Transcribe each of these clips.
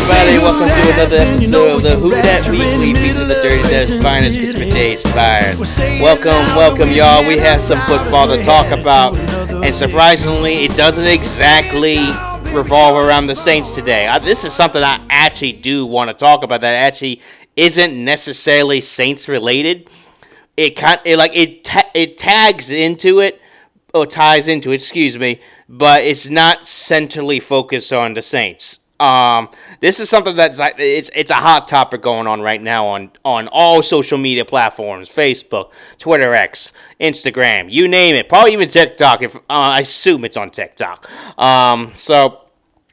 everybody. Welcome to another episode of the Who Dat Weekly, featuring the Dirty Dead's finest Christmas Day inspired. Welcome, y'all. We have some football to talk about, and surprisingly, it doesn't exactly revolve around the Saints today. This is something I actually do want to talk about that actually isn't necessarily Saints related. It tags into it, or ties into it, excuse me, but it's not centrally focused on the Saints. This is something that's like it's a hot topic going on right now on all social media platforms: Facebook, Twitter, X, Instagram, you name it. Probably even TikTok. If I assume it's on TikTok. So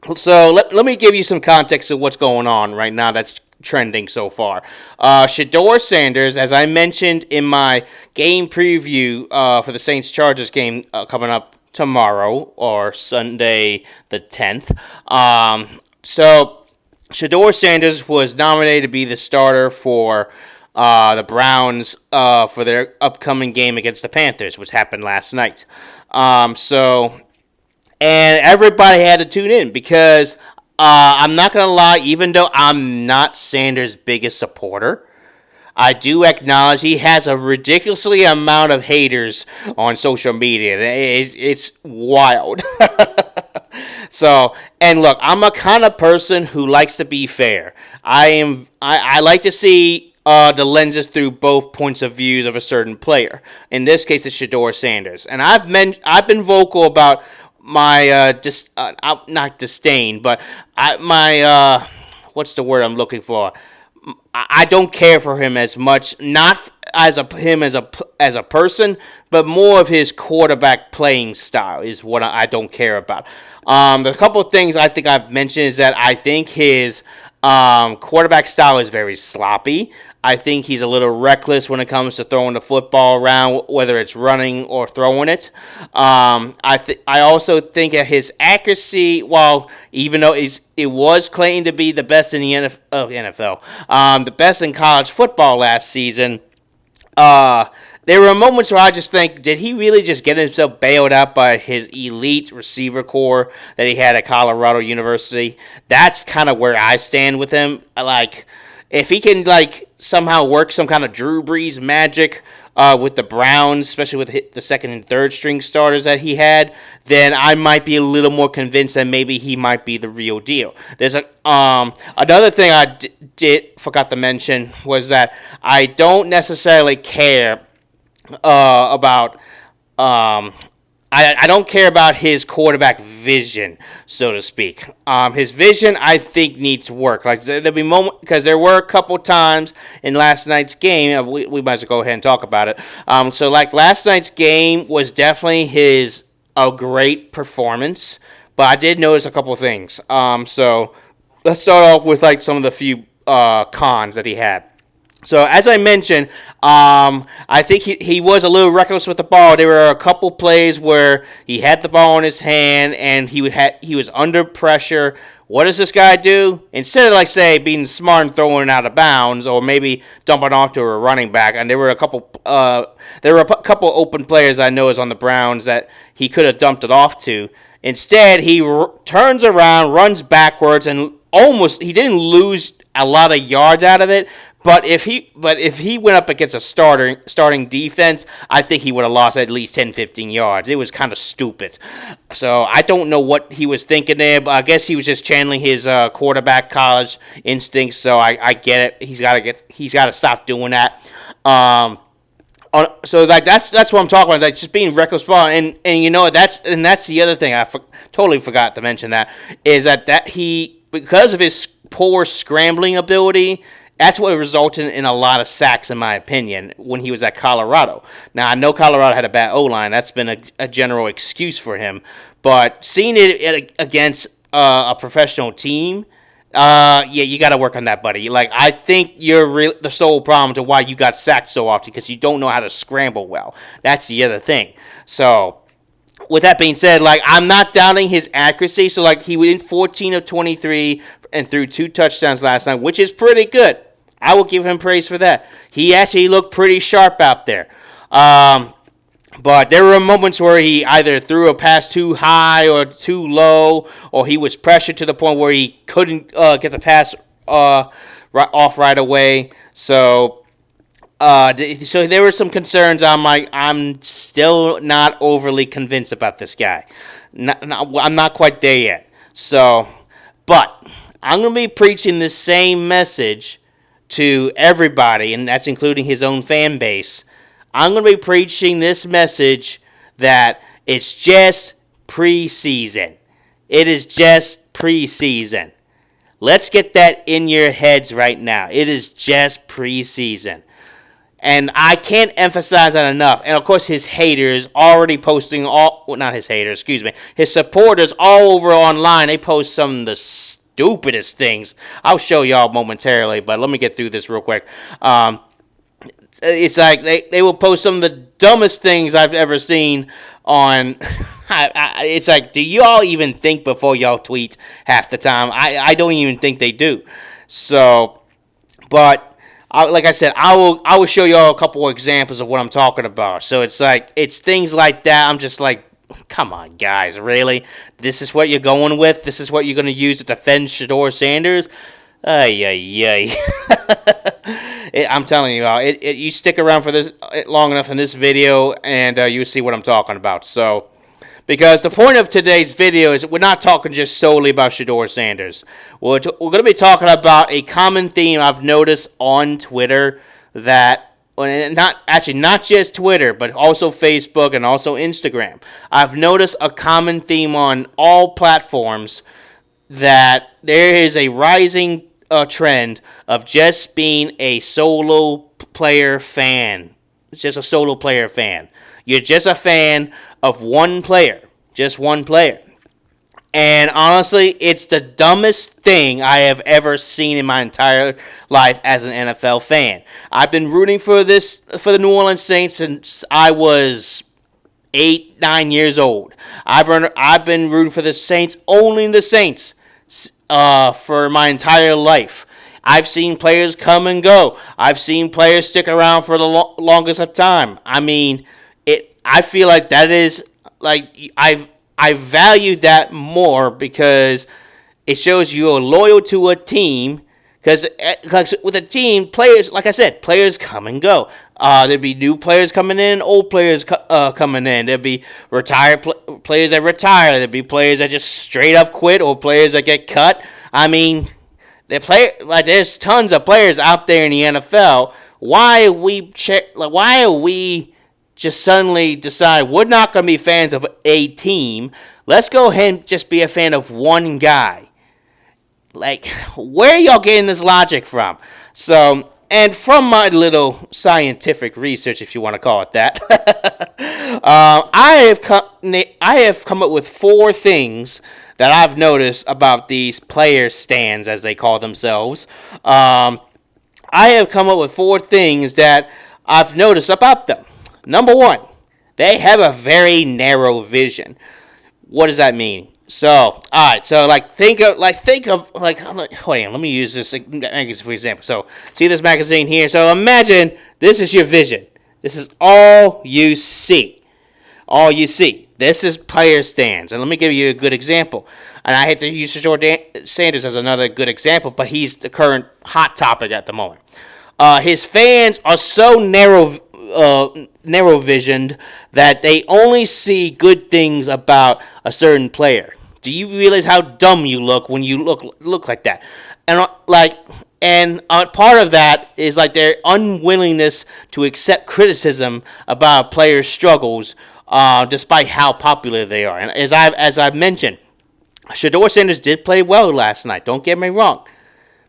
let me give you some context of what's going on right now. That's trending so far. Shedeur Sanders, as I mentioned in my game preview for the Saints-Chargers game coming up tomorrow, or Sunday the 10th. So Shedeur Sanders was nominated to be the starter for the Browns for their upcoming game against the Panthers, which happened last night. And everybody had to tune in because I'm not going to lie, even though I'm not Sanders' biggest supporter, I do acknowledge he has a ridiculously amount of haters on social media. It's wild. So, and look, I'm a kind of person who likes to be fair. I like to see the lenses through both points of views of a certain player. In this case, it's Shedeur Sanders, and I've been vocal about my not disdain, but my what's the word I'm looking for? I don't care for him as much, not as a person, but more of his quarterback playing style is what I don't care about. The couple of things I think I've mentioned is that I think his quarterback style is very sloppy. I think he's a little reckless when it comes to throwing the football around, whether it's running or throwing it. I also think that his accuracy, even though it was claimed to be the best in the NFL, the best in college football last season, there were moments where I just think, did he really just get himself bailed out by his elite receiver core that he had at Colorado University? That's kind of where I stand with him. If he can somehow work some kind of Drew Brees magic with the Browns, especially with the second and third string starters that he had, then I might be a little more convinced that maybe he might be the real deal. There's another thing I forgot to mention was that I don't necessarily care about. I don't care about his quarterback vision, so to speak. His vision, I think, needs work. There'll be because there were a couple times in last night's game. We might as well go ahead and talk about it. Last night's game was definitely a great performance, but I did notice a couple things. So let's start off with some of the few cons that he had. So, as I mentioned, I think he was a little reckless with the ball. There were a couple plays where he had the ball in his hand and he was under pressure. What does this guy do? Instead of, being smart and throwing it out of bounds, or maybe dumping off to a running back, and there were a couple open players I know is on the Browns that he could have dumped it off to. Instead, he turns around, runs backwards, and he didn't lose a lot of yards out of it. But if he went up against a starting defense, I think he would have lost at least 10, 15 yards. It was kind of stupid. So I don't know what he was thinking there, but I guess he was just channeling his quarterback college instincts. So I get it. He's got to stop doing that. So that's what I'm talking about. Just being reckless ball, and that's the other thing I totally forgot to mention is that he, because of his poor scrambling ability, that's what resulted in a lot of sacks, in my opinion, when he was at Colorado. Now, I know Colorado had a bad O-line. That's been a general excuse for him. But seeing it against a professional team, you got to work on that, buddy. I think you're the sole problem to why you got sacked so often, because you don't know how to scramble well. That's the other thing. So, with that being said, I'm not doubting his accuracy. So, he went 14 of 23 and threw 2 touchdowns last night, which is pretty good. I will give him praise for that. He actually looked pretty sharp out there. But there were moments where he either threw a pass too high or too low, or he was pressured to the point where he couldn't get the pass off right away. So there were some concerns. I'm still not overly convinced about this guy. I'm not quite there yet. But I'm going to be preaching the same message to everybody, and that's including his own fan base. I'm going to be preaching this message that it's just preseason. It is just preseason. Let's get that in your heads right now. It is just preseason. And I can't emphasize that enough. And of course, his haters already posting not his haters, excuse me. His supporters all over online, they post some of the stupidest things. I'll show y'all momentarily, but let me get through this real quick. It's like they will post some of the dumbest things I've ever seen on. It's like, do y'all even think before y'all tweet half the time? I don't even think they do. So, but like I said, I will show y'all a couple of examples of what I'm talking about. So it's things like that. I'm just like, come on, guys, really? This is what you're going with? This is what you're going to use to defend Shedeur Sanders? Ay. I'm telling you, you stick around for this long enough in this video, and you see what I'm talking about. So, because the point of today's video is we're not talking just solely about Shedeur Sanders. We're going to be talking about a common theme I've noticed on Twitter that, not just Twitter, but also Facebook and also Instagram. I've noticed a common theme on all platforms that there is a rising trend of just being a solo player fan. It's just a solo player fan. You're just a fan of one player. Just one player. And honestly, it's the dumbest thing I have ever seen in my entire life as an NFL fan. I've been rooting for the New Orleans Saints since I was 8-9 years old. I've been rooting for the Saints, only the Saints, for my entire life. I've seen players come and go. I've seen players stick around for the longest of time. I mean, I feel like that is like I value that more because it shows you're loyal to a team. Because with a team, players, like I said, players come and go. There'd be new players coming in, old players coming in. There'd be retired players that retire. There'd be players that just straight up quit, or players that get cut. I mean, there's tons of players out there in the NFL. Why are we just suddenly decide we're not going to be fans of a team? Let's go ahead and just be a fan of one guy. Like, where are y'all getting this logic from? So, and from my little scientific research, if you want to call it that, I have come up with 4 things that I've noticed about these player stands, as they call themselves. I have come up with 4 things that I've noticed about them. Number 1, they have a very narrow vision. What does that mean? So, all right. So, think of hold on. Let me use this magazine for example. So, see this magazine here. So, imagine this is your vision. This is all you see. All you see. This is player stands. And let me give you a good example. And I hate to use Shador Sanders as another good example, but he's the current hot topic at the moment. His fans are so narrow-visioned that they only see good things about a certain player. Do you realize how dumb you look when you look like that? And part of that is like their unwillingness to accept criticism about players' struggles, despite how popular they are. And as I've mentioned, Shador Sanders did play well last night. Don't get me wrong,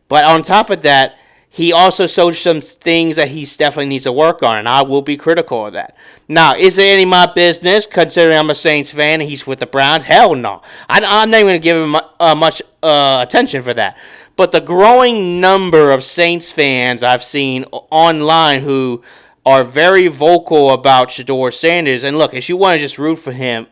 but on top of that, he also showed some things that he definitely needs to work on, and I will be critical of that. Now, is it any of my business, considering I'm a Saints fan and he's with the Browns? Hell no. I'm not even going to give him much attention for that. But the growing number of Saints fans I've seen online who are very vocal about Shedeur Sanders, and look, if you want to just root for him,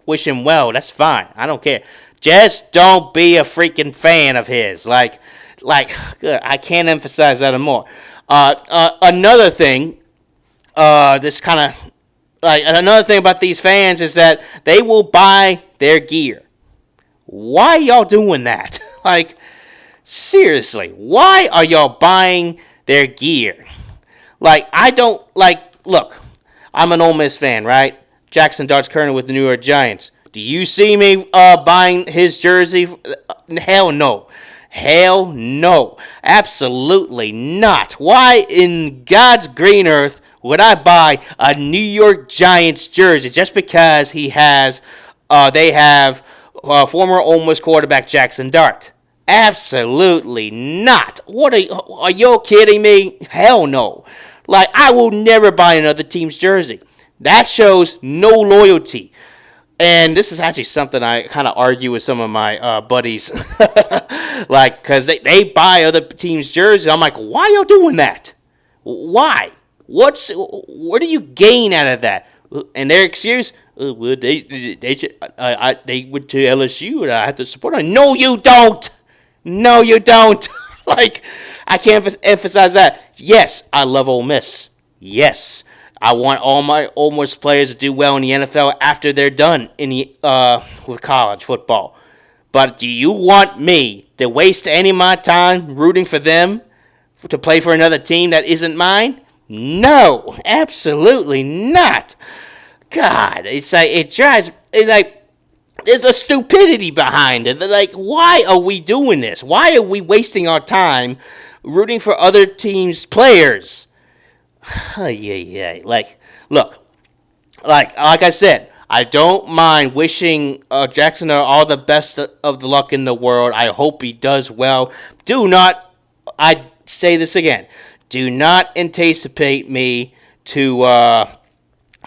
wish him well, that's fine. I don't care. Just don't be a freaking fan of his. Good. I can't emphasize that more. Another thing, this kind of like another thing about these fans is that they will buy their gear. Why y'all doing that? Like, seriously, why are y'all buying their gear? Like, I don't, like, look, I'm an Ole Miss fan, right? Jackson Dart's currently with the New York Giants. Do you see me buying his jersey? Hell no. Hell no. Absolutely not. Why in God's green earth would I buy a New York Giants jersey just because they have former Ole Miss quarterback Jackson Dart? Absolutely not. What are you kidding me? Hell no. Like, I will never buy another team's jersey. That shows no loyalty. And this is actually something I kind of argue with some of my buddies. Like, because they buy other teams' jerseys. I'm like, why are you doing that? Why? What do you gain out of that? And their excuse, well, they went to LSU and I have to support them. No, you don't. No, you don't. Like, I can't emphasize that. Yes, I love Ole Miss. Yes, I want all my Ole Miss players to do well in the NFL after they're done in the with college football. But do you want me to waste any of my time rooting for them to play for another team that isn't mine? No, absolutely not. God, it's like there's a stupidity behind it. Like, why are we doing this? Why are we wasting our time rooting for other teams' players? Yeah. Like, look, like I said, I don't mind wishing Jackson all the best of the luck in the world. I hope he does well. I say this again, do not anticipate me to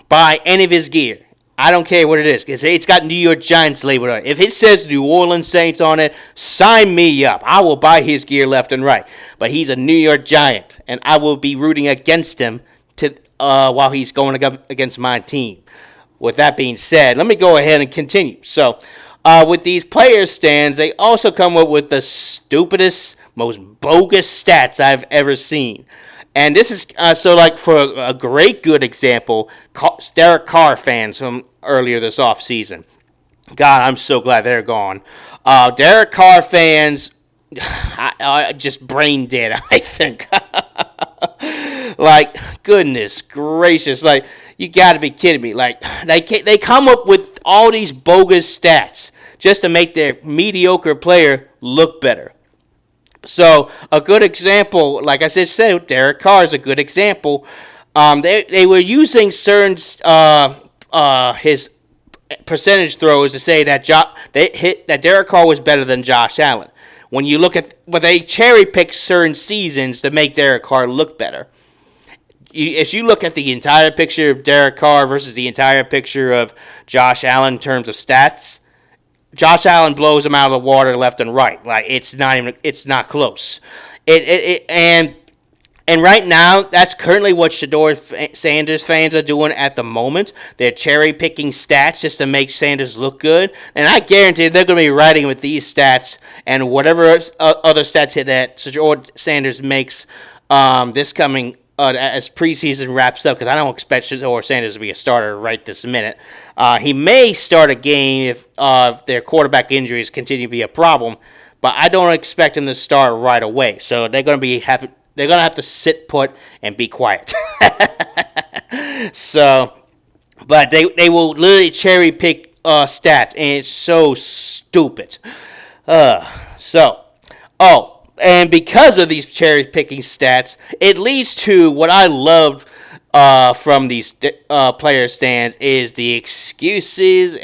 buy any of his gear. I don't care what it is. It's got New York Giants labeled on it. If it says New Orleans Saints on it, sign me up. I will buy his gear left and right. But he's a New York Giant, and I will be rooting against him while he's going against my team. With that being said, let me go ahead and continue. So, with these player stands, they also come up with the stupidest, most bogus stats I've ever seen. And this is, for a great good example, Derek Carr fans from earlier this offseason. God, I'm so glad they're gone. Derek Carr fans, I just brain dead, I think. Like, goodness gracious, like, you gotta be kidding me. Like, they come up with all these bogus stats just to make their mediocre player look better. So, a good example, like I said, Derek Carr is a good example. They were using certain his percentage throws to say that that Derek Carr was better than Josh Allen. When you look at, they cherry pick certain seasons to make Derek Carr look better. If you look at the entire picture of Derek Carr versus the entire picture of Josh Allen in terms of stats, Josh Allen blows him out of the water left and right. Like, it's not close. And right now, that's currently what Shedeur Sanders fans are doing at the moment. They're cherry picking stats just to make Sanders look good. And I guarantee they're going to be writing with these stats and whatever other stats that Shedeur Sanders makes this coming as preseason wraps up, because I don't expect Shedeur Sanders to be a starter right this minute. He may start a game if their quarterback injuries continue to be a problem, but I don't expect him to start right away. So they're going to have to sit put and be quiet. So, but they will literally cherry pick stats, and it's so stupid. And because of these cherry-picking stats, it leads to what I loved from these player stands is the excuses.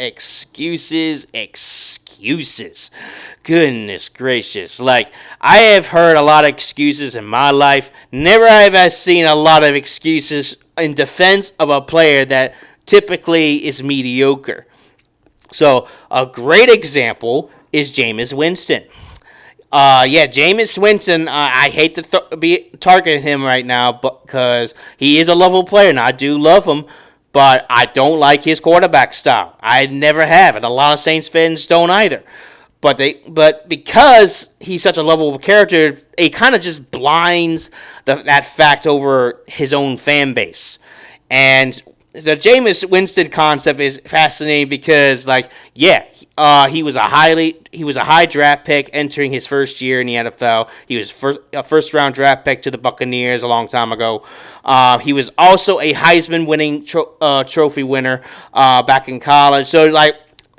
Goodness gracious. Like, I have heard a lot of excuses in my life. Never have I seen a lot of excuses in defense of a player that typically is mediocre. So, a great example is Jameis Winston. Jameis Winston, I hate to be targeting him right now because he is a lovable player, and I do love him, but I don't like his quarterback style. I never have, and a lot of Saints fans don't either. But because he's such a lovable character, it kind of just blinds that fact over his own fan base. And the Jameis Winston concept is fascinating because, he was a high draft pick entering his first year in the NFL. He was a first round draft pick to the Buccaneers a long time ago. He was also a Heisman winning trophy winner back in college. So,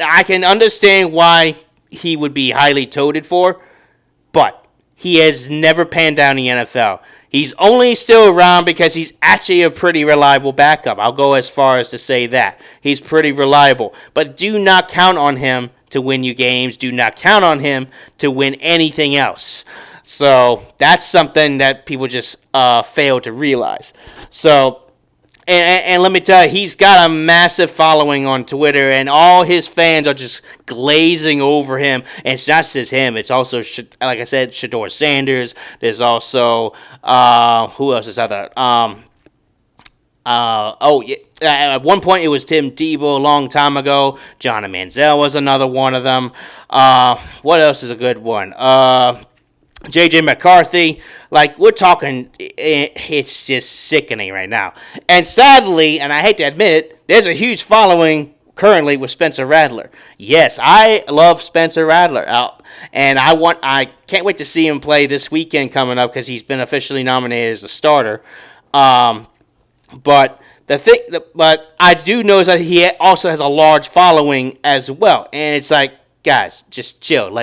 I can understand why he would be highly touted for, but he has never panned out in the NFL. He's only still around because he's actually a pretty reliable backup. I'll go as far as to say that. He's pretty reliable. But do not count on him to win you games. Do not count on him to win anything else. So that's something that people just fail to realize. So, and let me tell you, he's got a massive following on Twitter, and all his fans are just glazing over him. And it's not just him; it's also, like I said, Shedeur Sanders. There's also who else is out there? At one point it was Tim Tebow a long time ago. Johnny Manziel was another one of them. What else is a good one? J.J. McCarthy, we're talking, it's just sickening right now. And sadly, and I hate to admit it, there's a huge following currently with Spencer Rattler. Yes, I love Spencer Rattler, and I can't wait to see him play this weekend coming up because he's been officially nominated as a starter. But I do know that he also has a large following as well, and it's guys, just chill,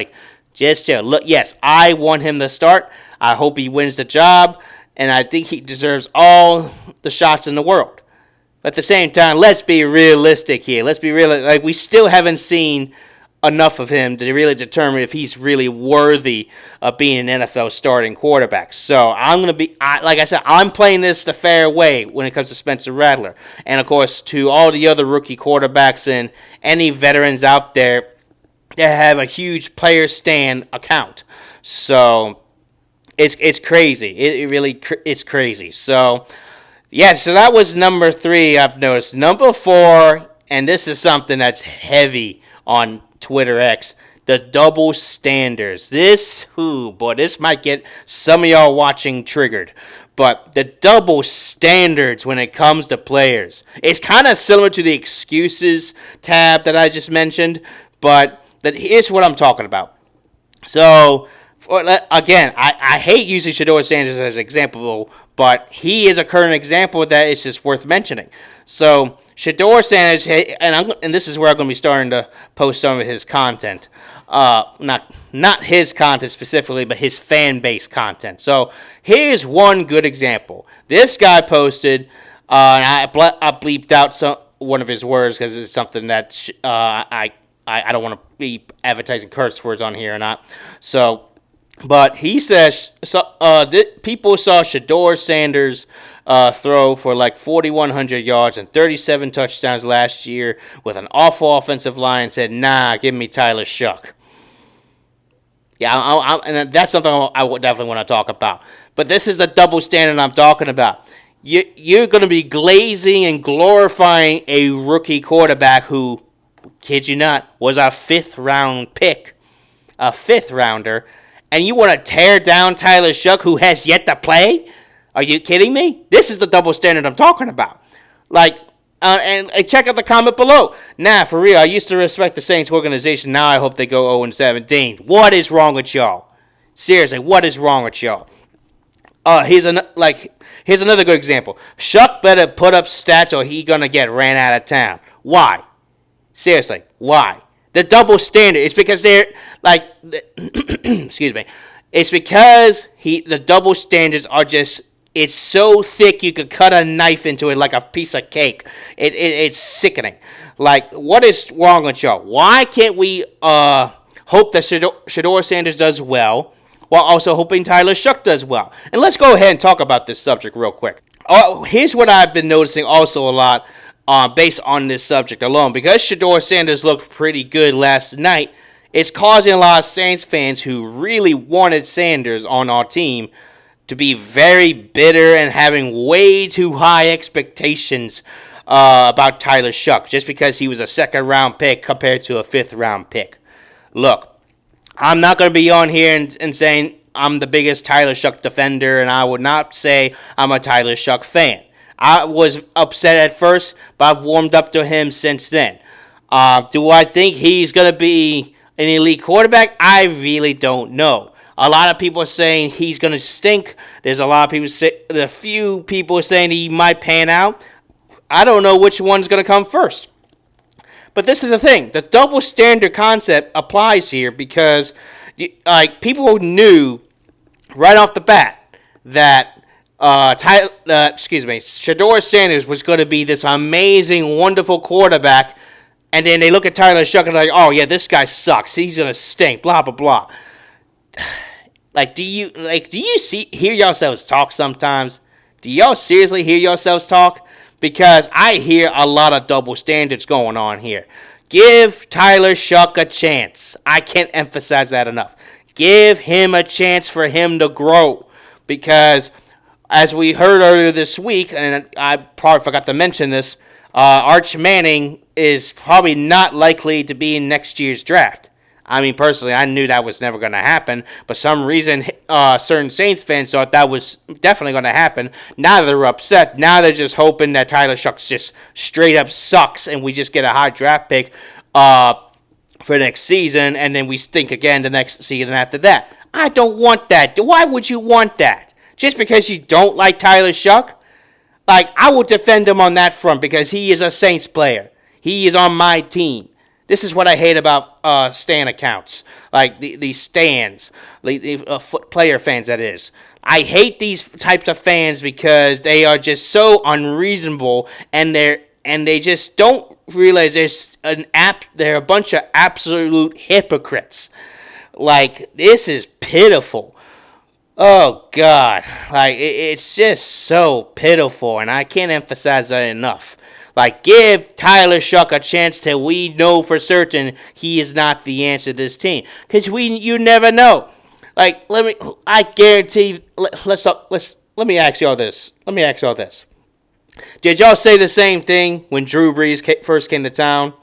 Just chill. Look, yes, I want him to start. I hope he wins the job, and I think he deserves all the shots in the world. But at the same time, let's be realistic here. Let's be real. We still haven't seen enough of him to really determine if he's really worthy of being an NFL starting quarterback. So I'm going to be, like I said, I'm playing this the fair way when it comes to Spencer Rattler. And, of course, to all the other rookie quarterbacks and any veterans out there that have a huge player stand account. So it's crazy. It's crazy. So so that was number 3 I've noticed. Number 4, and this is something that's heavy on Twitter X, the double standards. This might get some of y'all watching triggered. But the double standards when it comes to players. It's kind of similar to the excuses tab that I just mentioned, but here's what I'm talking about. So, again, I hate using Shador Sanders as an example, but he is a current example that is just worth mentioning. So, Shedeur Sanders, and this is where I'm going to be starting to post some of his content. Not his content specifically, but his fan base content. So, here's one good example. This guy posted, and I bleeped out one of his words because it's something that I don't want to be advertising curse words on here or not. So, but he says people saw Shedeur Sanders throw for 4,100 yards and 37 touchdowns last year with an awful offensive line and said, nah, give me Tyler Shuck. Yeah, and that's something I would definitely want to talk about. But this is the double standard I'm talking about. You're going to be glazing and glorifying a rookie quarterback who, kid you not, was a 5th round pick, a 5th rounder, and you want to tear down Tyler Shuck, who has yet to play? Are you kidding me? This is the double standard I'm talking about. And check out the comment below. Nah, for real, I used to respect the Saints organization. Now I hope they go 0-17. What is wrong with y'all? Seriously, what is wrong with y'all? Here's another good example. Shuck better put up stats or he gonna get ran out of town. Why? Seriously, why? The double standard. It's because they're excuse me. It's because the double standards are just, it's so thick you could cut a knife into it like a piece of cake. It's sickening. What is wrong with y'all? Why can't we hope that Shador Sanders does well while also hoping Tyler Shuck does well? And let's go ahead and talk about this subject real quick. Here's what I've been noticing also a lot based on this subject alone. Because Shedeur Sanders looked pretty good last night, it's causing a lot of Saints fans who really wanted Sanders on our team to be very bitter and having way too high expectations about Tyler Shuck just because he was a 2nd round pick compared to a 5th round pick. Look, I'm not going to be on here and saying I'm the biggest Tyler Shuck defender, and I would not say I'm a Tyler Shuck fan. I was upset at first, but I've warmed up to him since then. Do I think he's going to be an elite quarterback? I really don't know. A lot of people are saying he's going to stink. There's a few people saying he might pan out. I don't know which one's going to come first. But this is the thing. The double standard concept applies here because people knew right off the bat that Shedeur Sanders was going to be this amazing, wonderful quarterback. And then they look at Tyler Shuck and they're like, oh, yeah, this guy sucks. He's going to stink, blah, blah, blah. Do you hear yourselves talk sometimes? Do y'all seriously hear yourselves talk? Because I hear a lot of double standards going on here. Give Tyler Shuck a chance. I can't emphasize that enough. Give him a chance for him to grow. Because as we heard earlier this week, and I probably forgot to mention this, Arch Manning is probably not likely to be in next year's draft. I mean, personally, I knew that was never going to happen, but some reason certain Saints fans thought that was definitely going to happen. Now they're upset. Now they're just hoping that Tyler Shucks just straight up sucks and we just get a high draft pick for next season, and then we stink again the next season after that. I don't want that. Why would you want that? Just because you don't like Tyler Shuck? I will defend him on that front because he is a Saints player. He is on my team. This is what I hate about stan accounts, the stands, the player fans, that is. I hate these types of fans because they are just so unreasonable, and they just don't realize they're a bunch of absolute hypocrites. This is pitiful. Oh, God. It's just so pitiful, and I can't emphasize that enough. Give Tyler Shuck a chance till we know for certain he is not the answer to this team. Because you never know. I guarantee, let me ask y'all this. Did y'all say the same thing when Drew Brees first came to town?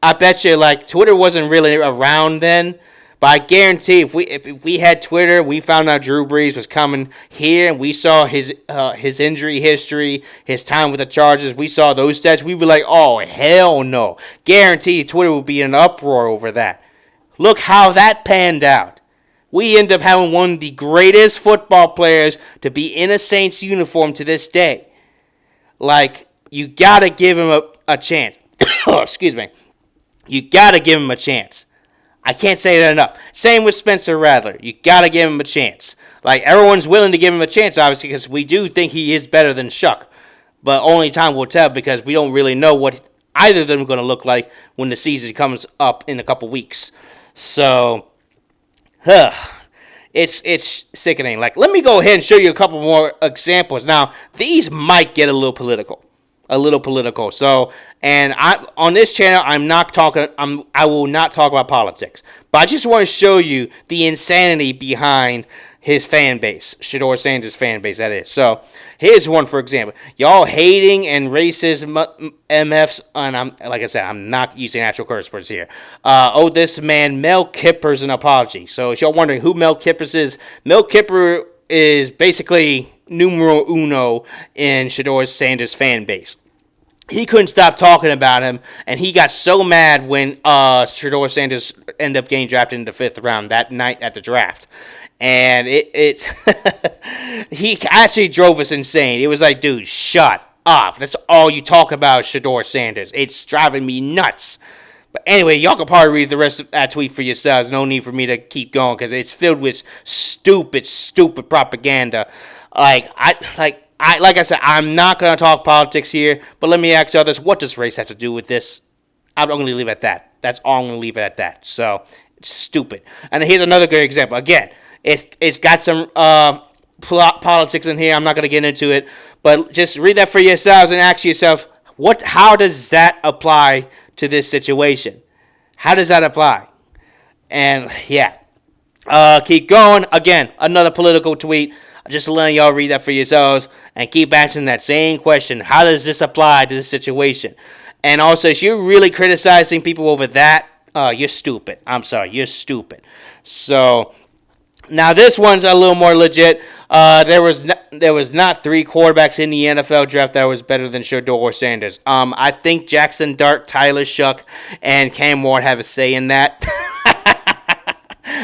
I bet you, Twitter wasn't really around then. But I guarantee if we had Twitter, we found out Drew Brees was coming here, and we saw his injury history, his time with the Chargers, we saw those stats, we'd be like, oh, hell no. Guarantee Twitter would be in an uproar over that. Look how that panned out. We end up having one of the greatest football players to be in a Saints uniform to this day. You gotta give him a chance. Oh, excuse me. You gotta give him a chance. I can't say that enough. Same with Spencer Rattler. You gotta give him a chance. Everyone's willing to give him a chance, obviously, because we do think he is better than Shuck. But only time will tell because we don't really know what either of them are going to look like when the season comes up in a couple weeks. So, it's sickening. Let me go ahead and show you a couple more examples. Now, these might get a little political. So, and on this channel, I will not talk about politics. But I just want to show you the insanity behind his fan base, Shedeur Sanders' fan base, that is. So, here's one, for example. Y'all hating and racist MFs, and I'm not using actual curse words here. This man, Mel Kiper's an apology. So, if y'all wondering who Mel Kiper is, Mel Kiper is basically numero uno in Shedeur Sanders' fan base. He couldn't stop talking about him, and he got so mad when Shedeur Sanders ended up getting drafted in the 5th round that night at the draft. And it's he actually drove us insane. It was like, dude, shut up. That's all you talk about, Shedeur Sanders. It's driving me nuts. But anyway, y'all can probably read the rest of that tweet for yourselves. No need for me to keep going because it's filled with stupid propaganda. Like I said, I'm not going to talk politics here, but let me ask y'all this. What does race have to do with this? I'm going to leave it at that. That's all I'm going to leave it at that. So, it's stupid. And here's another good example. Again, it's got some politics in here. I'm not going to get into it, but just read that for yourselves and ask yourself, how does that apply to this situation? How does that apply? And, yeah. Keep going. Again, another political tweet. Just letting y'all read that for yourselves and keep answering that same question. How does this apply to this situation? And also, if you're really criticizing people over that, you're stupid. I'm sorry, you're stupid. So, Now this one's a little more legit. There was not three quarterbacks in the NFL draft that was better than Shedeur Sanders. I think Jackson Dart, Tyler Shuck, and Cam Ward have a say in that.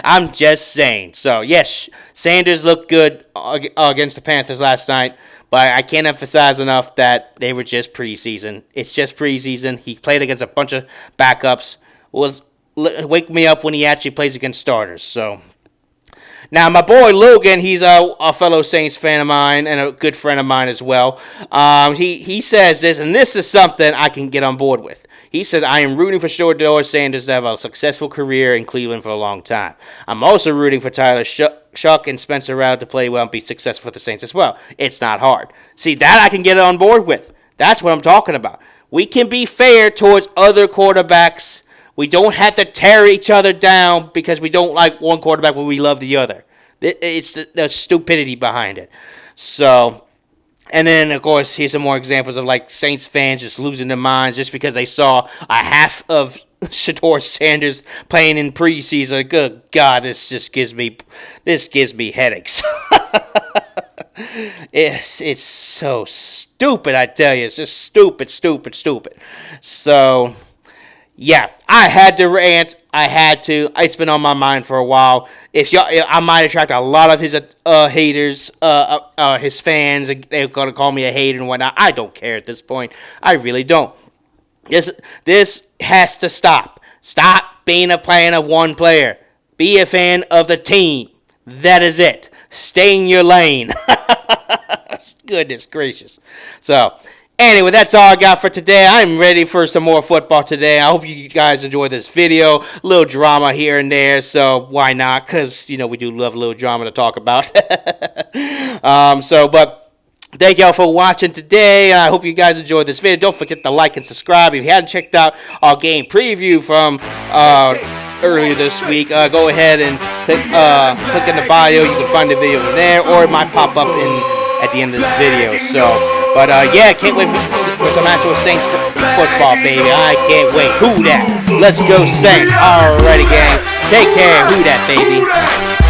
I'm just saying. So yes, Sanders looked good against the Panthers last night, but I can't emphasize enough that they were just preseason. It's just preseason. He played against a bunch of backups. Wake me up when he actually plays against starters. So. Now, my boy Logan, he's a fellow Saints fan of mine and a good friend of mine as well. He says this, and this is something I can get on board with. He said, I am rooting for Shador Sanders to have a successful career in Cleveland for a long time. I'm also rooting for Tyler Shuck and Spencer Rattler to play well and be successful for the Saints as well. It's not hard. See, that I can get on board with. That's what I'm talking about. We can be fair towards other quarterbacks. We don't have to tear each other down because we don't like one quarterback when we love the other. It's the stupidity behind it. So, and then, of course, here's some more examples of, like, Saints fans just losing their minds just because they saw a half of Shedeur Sanders playing in preseason. Good God, this gives me headaches. It's so stupid, I tell you. It's just stupid. So... yeah, I had to rant. I had to. It's been on my mind for a while. I might attract a lot of his haters, his fans. They're gonna call me a hater and whatnot. I don't care at this point. I really don't. This has to stop. Stop being a fan of one player. Be a fan of the team. That is it. Stay in your lane. Goodness gracious. So. Anyway, that's all I got for today. I'm ready for some more football today. I hope you guys enjoyed this video. A little drama here and there, so why not? Because, we do love a little drama to talk about. But thank y'all for watching today. I hope you guys enjoyed this video. Don't forget to like and subscribe. If you haven't checked out our game preview from earlier this week, go ahead and click in the bio. You can find the video in there, or it might pop up at the end of this video. But, yeah, can't wait for some actual Saints football, baby. I can't wait. Who that? Let's go, Saints. Alrighty, gang. Take care. Who that, baby?